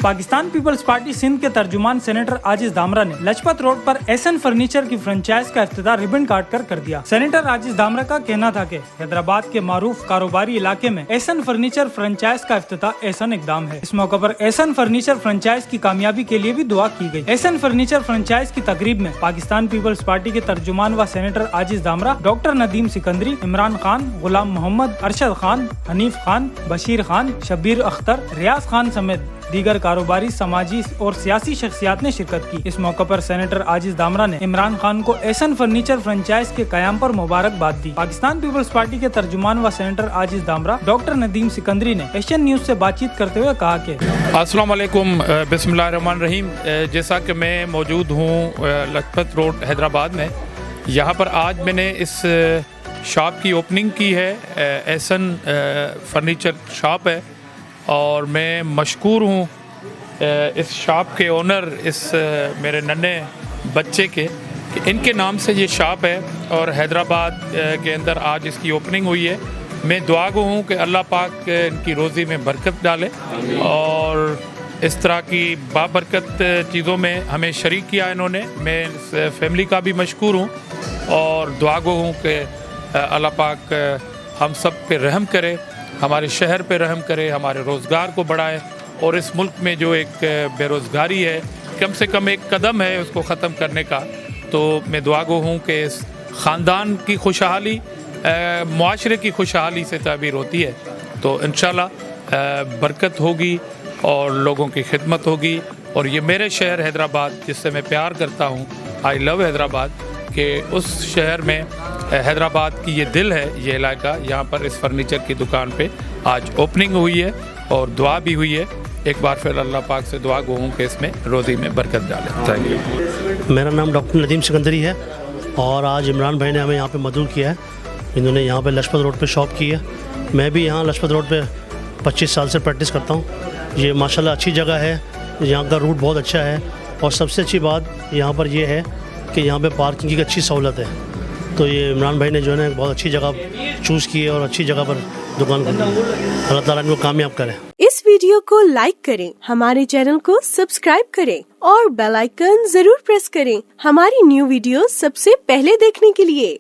Pakistan peoples party Sindh के तर्जुमान senator आजिज दामरा ने Lajpat road पर एहसन फर्नीचर की फ्रेंचाइज का इफ्तिताह रिबन काट कर दिया। सेनेटर आजिज दामरा का कहना था कि हैदराबाद के मारूफ कारोबारी इलाके में एहसन फर्नीचर फ्रेंचाइज का इफ्तिताह एहसन इकदाम है। इस मौके पर एहसन फर्नीचर फ्रेंचाइज की कामयाबी के लिए भी दुआ की गई। एहसन फर्नीचर फ्रेंचाइज की तकरीब में पाकिस्तान पीपल्स पार्टी के तर्जुमान व सेनेटर आजिज दामरा, डॉक्टर नदीम सिकंदरी, इमरान खान, गुलाम मोहम्मद, अरशद खान, हनीफ खान, बशीर खान, शब्बीर अख्तर, रियाज खान समेत दीगर कारोबारी, समाजी और सियासी शख्सियात ने शिरकत की। इस मौके पर सेनेटर आजिज दामरा ने इमरान खान को एहसन फर्नीचर फ्रेंचाइज के कयाम पर मुबारकबाद दी। पाकिस्तान पीपल्स पार्टी के तर्जुमान व सेनेटर आजिज दामरा, डॉक्टर नदीम सिकंदरी ने एशियन न्यूज से बातचीत करते हुए कहा कि अस्सलाम वालेकुम, बिस्मिल्लाहिर्रहमानिर्रहीम। जैसा कि मैं मौजूद हूँ लजपत रोड हैदराबाद में, यहाँ पर आज मैंने इस शॉप की ओपनिंग की है। एहसन फर्नीचर शॉप है और मैं मशकूर हूँ इस शॉप के ओनर, इस मेरे नन्हे बच्चे के, कि इनके नाम से ये शॉप है और हैदराबाद के अंदर आज इसकी ओपनिंग हुई है। मैं दुआ गो हूँ कि अल्लाह पाक इनकी रोज़ी में बरकत डाले और इस तरह की बाबरकत चीज़ों में हमें शरीक किया इन्होंने। मैं इस फैमिली का भी मशकूर हूँ और दुआ गो हूँ कि अल्लाह पाक हम सब पे रहम करे, हमारे शहर पे रहम करे, हमारे रोज़गार को बढ़ाए और इस मुल्क में जो एक बेरोज़गारी है, कम से कम एक कदम है उसको ख़त्म करने का। तो मैं दुआ गो हूँ कि इस ख़ानदान की खुशहाली मुआशरे की खुशहाली से ताबीर होती है। तो इंशाल्लाह बरकत होगी और लोगों की खिदमत होगी। और ये मेरे शहर हैदराबाद, जिससे मैं प्यार करता हूँ, आई लव हैदराबाद, कि उस शहर में हैदराबाद की ये दिल है, ये इलाका, यहाँ पर इस फर्नीचर की दुकान पे आज ओपनिंग हुई है और दुआ भी हुई है। एक बार फिर अल्लाह पाक से दुआ गो हूँ कि इसमें रोज़ी में बरकत डाले। Thank you. मेरा नाम डॉक्टर नदीम सिकंदरी है और आज इमरान भाई ने हमें यहाँ पे मदऊ किया है। इन्होंने यहाँ पे लजपत रोड पे शॉप की है। मैं भी यहाँ लजपत रोड पे 25 साल से प्रैक्टिस करता हूँ। ये माशाल्लाह अच्छी जगह है, यहाँ का रूट बहुत अच्छा है और सबसे अच्छी बात यहाँ पर ये है कि यहाँ पे पार्किंग की अच्छी सहूलत है। तो ये इमरान भाई ने जो है बहुत अच्छी जगह चूज़ की है और अच्छी जगह पर दुकान खोली। अल्लाह ताला इनको कामयाब करे। इस वीडियो को लाइक करें, हमारे चैनल को सब्सक्राइब करें और बेल आइकन जरूर प्रेस करें हमारी न्यू वीडियो सबसे पहले देखने के लिए।